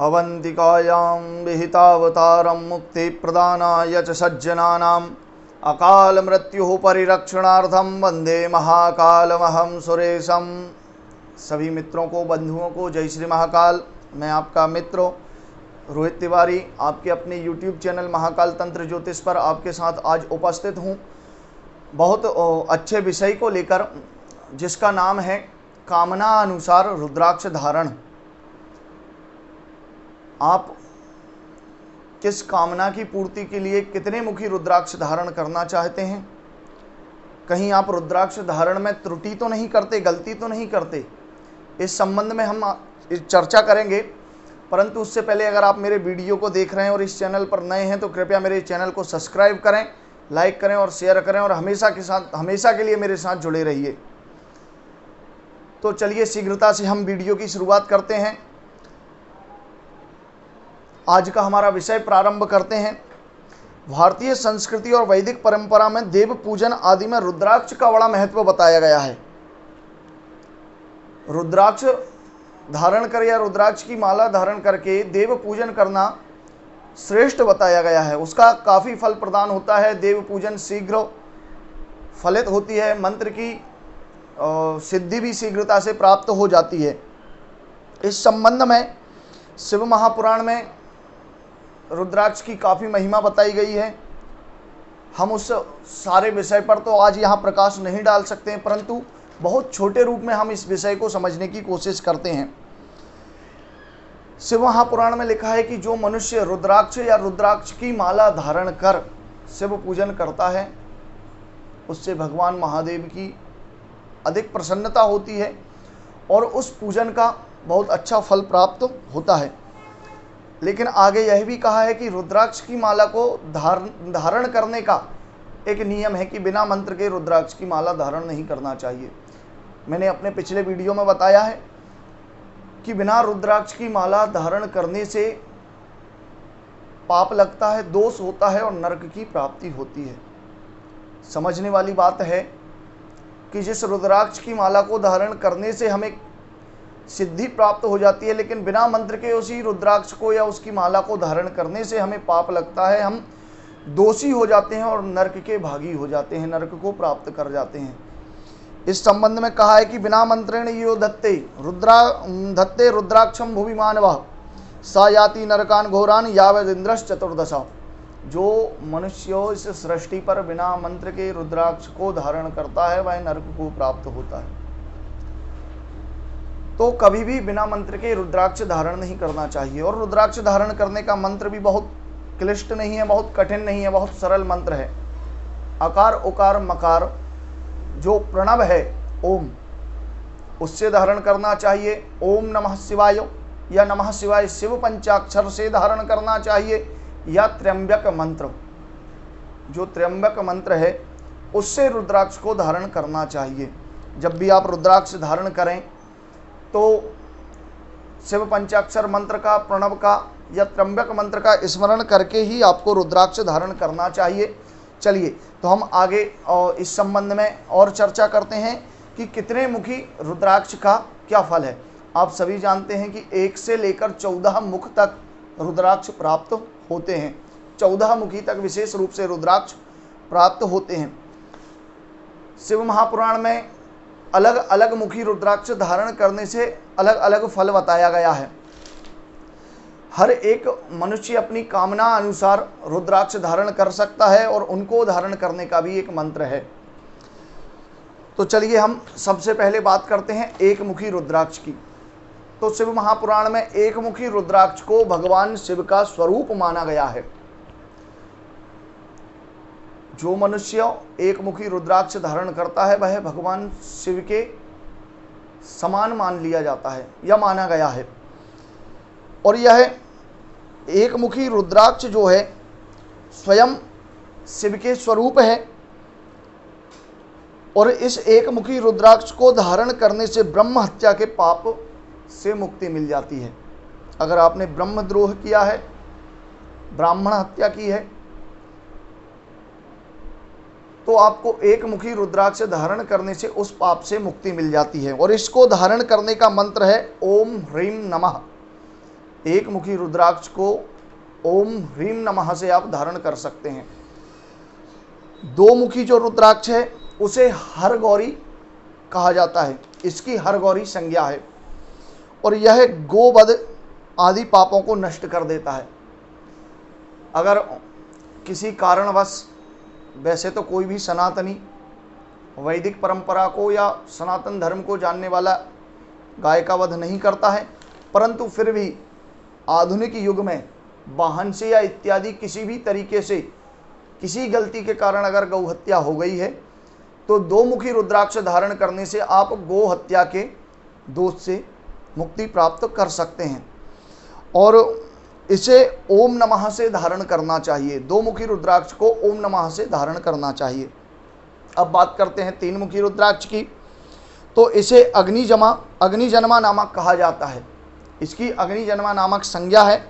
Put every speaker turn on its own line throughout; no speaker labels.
अवंतिकायां विहितावतारं मुक्तिप्रदानाय च सज्जनानाम् अकाल मृत्युः परिरक्षणार्थं वंदे महाकालमहं सुरेशम। सभी मित्रों को, बंधुओं को जय श्री महाकाल। मैं आपका मित्र रोहित तिवारी आपके अपने YouTube चैनल महाकाल तंत्र ज्योतिष पर आपके साथ आज उपस्थित हूँ, बहुत अच्छे विषय को लेकर, जिसका नाम है कामना अनुसार रुद्राक्ष धारण। आप किस कामना की पूर्ति के लिए कितने मुखी रुद्राक्ष धारण करना चाहते हैं? कहीं आप रुद्राक्ष धारण में त्रुटि तो नहीं करते, गलती तो नहीं करते? इस संबंध में हम चर्चा करेंगे, परंतु उससे पहले अगर आप मेरे वीडियो को देख रहे हैं और इस चैनल पर नए हैं तो कृपया मेरे चैनल को सब्सक्राइब करें, लाइक करें और शेयर करें और हमेशा के लिए मेरे साथ जुड़े रहिए। तो चलिए शीघ्रता से हम वीडियो की शुरुआत करते हैं। आज का हमारा विषय प्रारंभ करते हैं। भारतीय संस्कृति और वैदिक परंपरा में देव पूजन आदि में रुद्राक्ष का बड़ा महत्व बताया गया है। रुद्राक्ष धारण कर या रुद्राक्ष की माला धारण करके देव पूजन करना श्रेष्ठ बताया गया है। उसका काफ़ी फल प्रदान होता है। देव पूजन शीघ्र फलित होती है, मंत्र की सिद्धि भी शीघ्रता से प्राप्त हो जाती है। इस संबंध में शिव महापुराण में रुद्राक्ष की काफ़ी महिमा बताई गई है। हम उस सारे विषय पर तो आज यहाँ प्रकाश नहीं डाल सकते हैं, परंतु बहुत छोटे रूप में हम इस विषय को समझने की कोशिश करते हैं। शिव महापुराण में लिखा है कि जो मनुष्य रुद्राक्ष या रुद्राक्ष की माला धारण कर शिव पूजन करता है, उससे भगवान महादेव की अधिक प्रसन्नता होती है और उस पूजन का बहुत अच्छा फल प्राप्त होता है। लेकिन आगे यह भी कहा है कि रुद्राक्ष की माला को धारण करने का एक नियम है कि बिना मंत्र के रुद्राक्ष की माला धारण नहीं करना चाहिए। मैंने अपने पिछले वीडियो में बताया है कि बिना रुद्राक्ष की माला धारण करने से पाप लगता है, दोष होता है और नरक की प्राप्ति होती है। समझने वाली बात है कि जिस रुद्राक्ष की माला को धारण करने से हमें सिद्धि प्राप्त हो जाती है, लेकिन बिना मंत्र के उसी रुद्राक्ष को या उसकी माला को धारण करने से हमें पाप लगता है, हम दोषी हो जाते हैं और नरक के भागी हो जाते हैं, नरक को प्राप्त कर जाते हैं। इस संबंध में कहा है कि बिना मंत्रेण यो धत्ते रुद्राक्षम भुवि मानवः सा याति नरकान घोरान यावदिंद्रश्च चतुर्दशा। जो मनुष्य इस सृष्टि पर बिना मंत्र के रुद्राक्ष को धारण करता है वह नरक को प्राप्त होता है। तो कभी भी बिना मंत्र के रुद्राक्ष धारण नहीं करना चाहिए। और रुद्राक्ष धारण करने का मंत्र भी बहुत क्लिष्ट नहीं है, बहुत कठिन नहीं है, बहुत सरल मंत्र है। अकार उकार मकार जो प्रणव है ओम, उससे धारण करना चाहिए। ओम नमः शिवाय या नमः शिवाय शिव पंचाक्षर से धारण करना चाहिए, या त्र्यंबक मंत्र, जो त्र्यंबक मंत्र है उससे रुद्राक्ष को धारण करना चाहिए। जब भी आप रुद्राक्ष धारण करें तो शिव पंचाक्षर मंत्र का, प्रणव का या त्र्यंबक मंत्र का स्मरण करके ही आपको रुद्राक्ष धारण करना चाहिए। चलिए तो हम आगे इस संबंध में और चर्चा करते हैं कि कितने मुखी रुद्राक्ष का क्या फल है। आप सभी जानते हैं कि 1 से लेकर 14 मुख तक रुद्राक्ष प्राप्त होते हैं। 14 मुखी तक विशेष रूप से रुद्राक्ष प्राप्त होते हैं। शिव महापुराण में अलग अलग मुखी रुद्राक्ष धारण करने से अलग अलग फल बताया गया है। हर एक मनुष्य अपनी कामना अनुसार रुद्राक्ष धारण कर सकता है और उनको धारण करने का भी एक मंत्र है। तो चलिए हम सबसे पहले बात करते हैं एक मुखी रुद्राक्ष की। तो शिव महापुराण में एक मुखी रुद्राक्ष को भगवान शिव का स्वरूप माना गया है। जो मनुष्य एक मुखी रुद्राक्ष धारण करता है वह भगवान शिव के समान मान लिया जाता है या माना गया है। और यह एक मुखी रुद्राक्ष जो है स्वयं शिव के स्वरूप है। और इस एक मुखी रुद्राक्ष को धारण करने से ब्रह्म हत्या के पाप से मुक्ति मिल जाती है। अगर आपने ब्रह्मद्रोह किया है, ब्राह्मण हत्या की है, तो आपको एक मुखी रुद्राक्ष धारण करने से उस पाप से मुक्ति मिल जाती है। और इसको धारण करने का मंत्र है ओम ह्रीम नमः। एक मुखी रुद्राक्ष को ओम ह्रीम नमः से आप धारण कर सकते हैं। दो मुखी जो रुद्राक्ष है उसे हर गौरी कहा जाता है, इसकी हर गौरी संज्ञा है और यह गोवध आदि पापों को नष्ट कर देता है। अगर किसी कारणवश, वैसे तो कोई भी सनातनी वैदिक परंपरा को या सनातन धर्म को जानने वाला गाय का वध नहीं करता है, परंतु फिर भी आधुनिक युग में वाहन से या इत्यादि किसी भी तरीके से किसी गलती के कारण अगर गौ हत्या हो गई है तो दो मुखी रुद्राक्ष धारण करने से आप गौ हत्या के दोष से मुक्ति प्राप्त कर सकते हैं और इसे ओम नमः से धारण करना चाहिए। दो मुखी रुद्राक्ष को ओम नमः से धारण करना चाहिए। अब बात करते हैं तीन मुखी रुद्राक्ष की। तो इसे अग्निजन्मा नामक कहा जाता है, इसकी अग्निजन्मा नामक संज्ञा है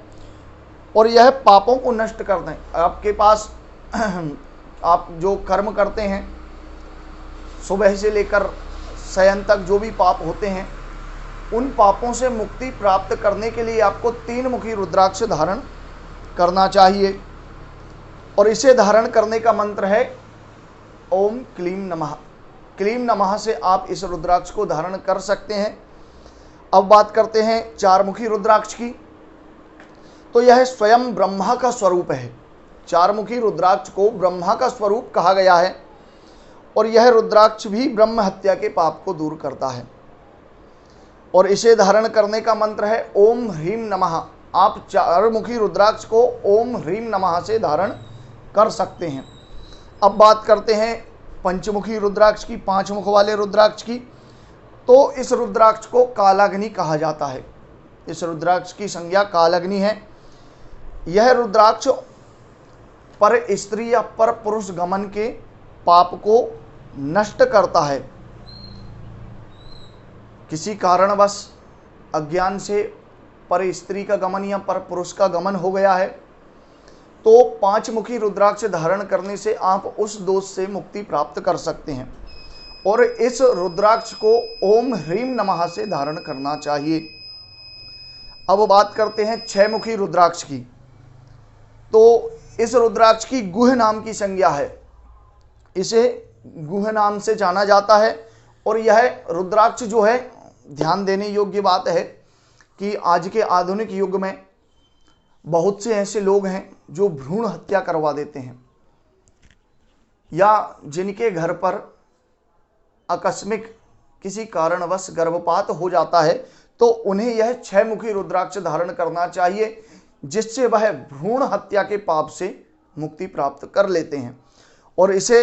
और यह पापों को नष्ट करते हैं। आपके पास आप जो कर्म करते हैं सुबह से लेकर शयन तक जो भी पाप होते हैं, उन पापों से मुक्ति प्राप्त करने के लिए आपको तीन मुखी रुद्राक्ष धारण करना चाहिए और इसे धारण करने का मंत्र है ओम क्लीम नमः। क्लीम नमः से आप इस रुद्राक्ष को धारण कर सकते हैं। अब बात करते हैं चार मुखी रुद्राक्ष की। तो यह स्वयं ब्रह्मा का स्वरूप है। चार मुखी रुद्राक्ष को ब्रह्मा का स्वरूप कहा गया है और यह रुद्राक्ष भी ब्रह्म हत्या के पाप को दूर करता है और इसे धारण करने का मंत्र है ओम ह्रीम नमः। आप चार मुखी रुद्राक्ष को ओम ह्रीम नमः से धारण कर सकते हैं। अब बात करते हैं पंचमुखी रुद्राक्ष की, पांच मुख वाले रुद्राक्ष की। तो इस रुद्राक्ष को कालाग्नि कहा जाता है। इस रुद्राक्ष की संज्ञा कालाग्नि है। यह रुद्राक्ष पर स्त्री या पर पुरुष गमन के पाप को नष्ट करता है। किसी कारणवश अज्ञान से पर स्त्री का गमन या पर पुरुष का गमन हो गया है तो पांच मुखी रुद्राक्ष धारण करने से आप उस दोष से मुक्ति प्राप्त कर सकते हैं और इस रुद्राक्ष को ओम ह्रीम नमः से धारण करना चाहिए। अब बात करते हैं छह मुखी रुद्राक्ष की। तो इस रुद्राक्ष की गुह नाम की संज्ञा है, इसे गुह नाम से जाना जाता है और यह रुद्राक्ष जो है, ध्यान देने योग्य बात है कि आज के आधुनिक युग में बहुत से ऐसे लोग हैं जो भ्रूण हत्या करवा देते हैं या जिनके घर पर आकस्मिक किसी कारणवश गर्भपात हो जाता है तो उन्हें यह छह मुखी रुद्राक्ष धारण करना चाहिए, जिससे वह भ्रूण हत्या के पाप से मुक्ति प्राप्त कर लेते हैं और इसे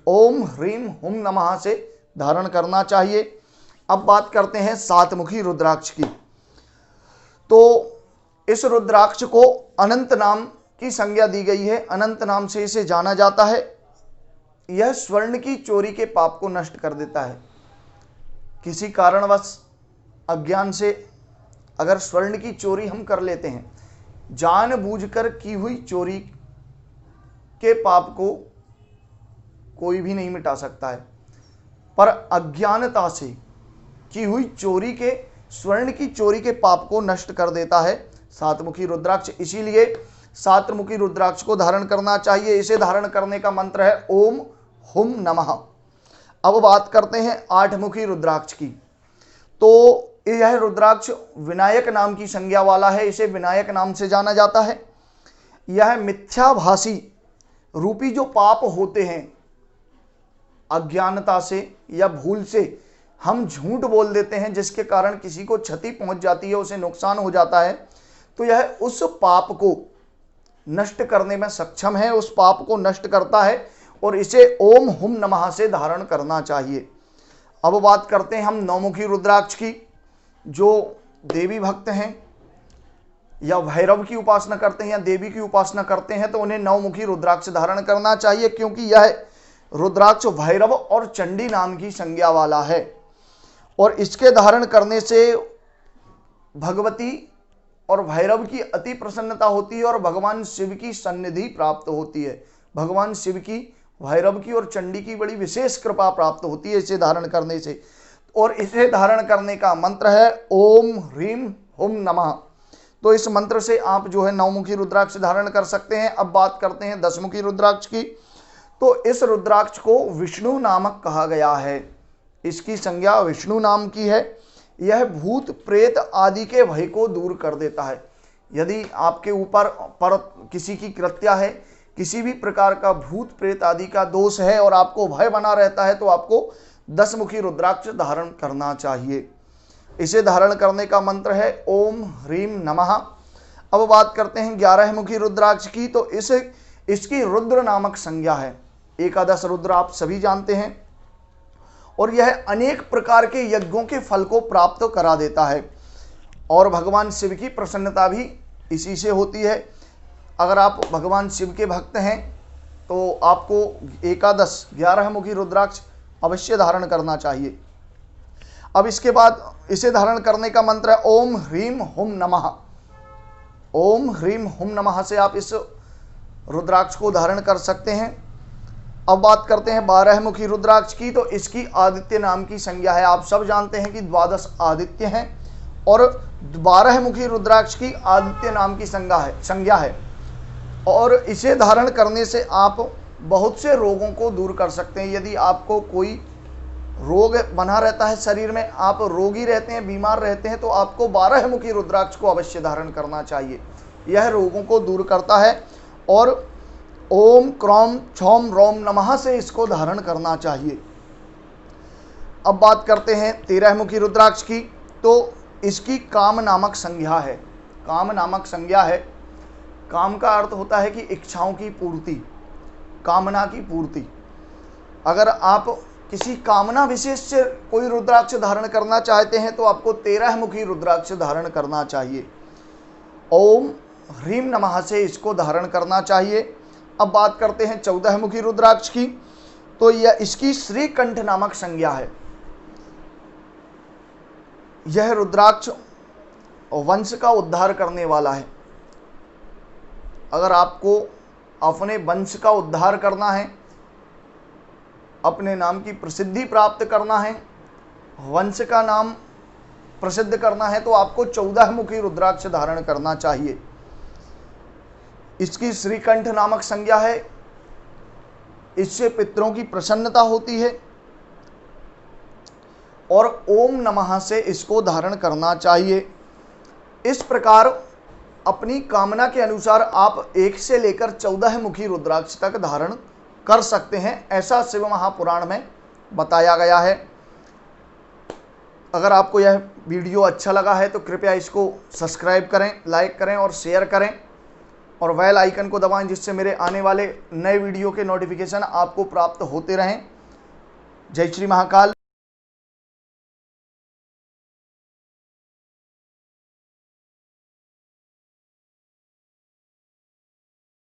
ओम ह्रीम हुम नमः से धारण करना चाहिए। अब बात करते हैं सात मुखी रुद्राक्ष की। तो इस रुद्राक्ष को अनंत नाम की संज्ञा दी गई है, अनंत नाम से इसे जाना जाता है। यह स्वर्ण की चोरी के पाप को नष्ट कर देता है। किसी कारणवश अज्ञान से अगर स्वर्ण की चोरी हम कर लेते हैं, जानबूझकर की हुई चोरी के पाप को कोई भी नहीं मिटा सकता है, पर अज्ञानता से की हुई चोरी के, स्वर्ण की चोरी के पाप को नष्ट कर देता है सात मुखी रुद्राक्ष। इसीलिए सात मुखी रुद्राक्ष को धारण करना चाहिए। इसे धारण करने का मंत्र है ओम हुम नमः। अब बात करते हैं आठ मुखी रुद्राक्ष की। तो यह रुद्राक्ष विनायक नाम की संज्ञा वाला है, इसे विनायक नाम से जाना जाता है। यह मिथ्याभासी रूपी जो पाप होते हैं, अज्ञानता से या भूल से हम झूठ बोल देते हैं जिसके कारण किसी को क्षति पहुंच जाती है, उसे नुकसान हो जाता है, तो यह उस पाप को नष्ट करने में सक्षम है, उस पाप को नष्ट करता है और इसे ओम हुम नमः से धारण करना चाहिए। अब बात करते हैं हम नौमुखी रुद्राक्ष की। जो देवी भक्त हैं या भैरव की उपासना करते हैं या देवी की उपासना करते हैं तो उन्हें नौमुखी रुद्राक्ष धारण करना चाहिए, क्योंकि यह रुद्राक्ष भैरव और चंडी नाम की संज्ञा वाला है और इसके धारण करने से भगवती और भैरव की अति प्रसन्नता होती है और भगवान शिव की सन्निधि प्राप्त होती है। भगवान शिव की, भैरव की और चंडी की बड़ी विशेष कृपा प्राप्त होती है इसे धारण करने से। और इसे धारण करने का मंत्र है ओम ह्रीम हुम नमः। तो इस मंत्र से आप जो है 9 मुखी रुद्राक्ष धारण कर सकते हैं। अब बात करते हैं 10 मुखी रुद्राक्ष की। तो इस रुद्राक्ष को विष्णु नामक कहा गया है। इसकी संज्ञा विष्णु नाम की है। यह भूत प्रेत आदि के भय को दूर कर देता है। यदि आपके ऊपर पर किसी की कृत्या है, किसी भी प्रकार का भूत प्रेत आदि का दोष है और आपको भय बना रहता है, तो आपको 10 मुखी रुद्राक्ष धारण करना चाहिए। इसे धारण करने का मंत्र है ओम ह्रीम नमः। अब बात करते हैं 11 मुखी रुद्राक्ष की। तो इसकी रुद्र नामक संज्ञा है। एकादश रुद्र आप सभी जानते हैं और यह अनेक प्रकार के यज्ञों के फल को प्राप्त करा देता है और भगवान शिव की प्रसन्नता भी इसी से होती है। अगर आप भगवान शिव के भक्त हैं तो आपको एकादश 11 मुखी रुद्राक्ष अवश्य धारण करना चाहिए। अब इसके बाद इसे धारण करने का मंत्र है ओम ह्रीम हुम नमः। ओम ह्रीम हुम नमः से आप इस रुद्राक्ष को धारण कर सकते हैं। अब बात करते हैं 12 मुखी रुद्राक्ष की। तो इसकी आदित्य नाम की संज्ञा है। आप सब जानते हैं कि 12 आदित्य हैं और 12 मुखी रुद्राक्ष की आदित्य नाम की संज्ञा है और इसे धारण करने से आप बहुत से रोगों को दूर कर सकते हैं। यदि आपको कोई रोग बना रहता है शरीर में, आप रोगी रहते हैं, बीमार रहते हैं, तो आपको 12 मुखी रुद्राक्ष को अवश्य धारण करना चाहिए। यह रोगों को दूर करता है और ओम क्रौम छौम रोम नमः से इसको धारण करना चाहिए। अब बात करते हैं 13 मुखी रुद्राक्ष की। तो इसकी काम नामक संज्ञा है। काम नामक संज्ञा है। काम का अर्थ होता है कि इच्छाओं की पूर्ति, कामना की पूर्ति। अगर आप किसी कामना विशेष से कोई रुद्राक्ष धारण करना चाहते हैं तो आपको 13 मुखी रुद्राक्ष धारण करना चाहिए। ओम ह्रीम नमः से इसको धारण करना चाहिए। अब बात करते हैं 14 मुखी रुद्राक्ष की। तो यह इसकी श्रीकंठ नामक संज्ञा है। यह रुद्राक्ष वंश का उद्धार करने वाला है। अगर आपको अपने वंश का उद्धार करना है, अपने नाम की प्रसिद्धि प्राप्त करना है, वंश का नाम प्रसिद्ध करना है, तो आपको 14 मुखी रुद्राक्ष धारण करना चाहिए। इसकी श्रीकंठ नामक संज्ञा है। इससे पितरों की प्रसन्नता होती है और ओम नमः से इसको धारण करना चाहिए। इस प्रकार अपनी कामना के अनुसार आप 1 से लेकर 14 मुखी रुद्राक्ष तक धारण कर सकते हैं। ऐसा शिव महापुराण में बताया गया है। अगर आपको यह वीडियो अच्छा लगा है तो कृपया इसको सब्सक्राइब करें, लाइक करें और शेयर करें और बेल आइकन को दबाएं, जिससे मेरे आने वाले नए वीडियो के नोटिफिकेशन आपको प्राप्त होते रहें। जय श्री महाकाल।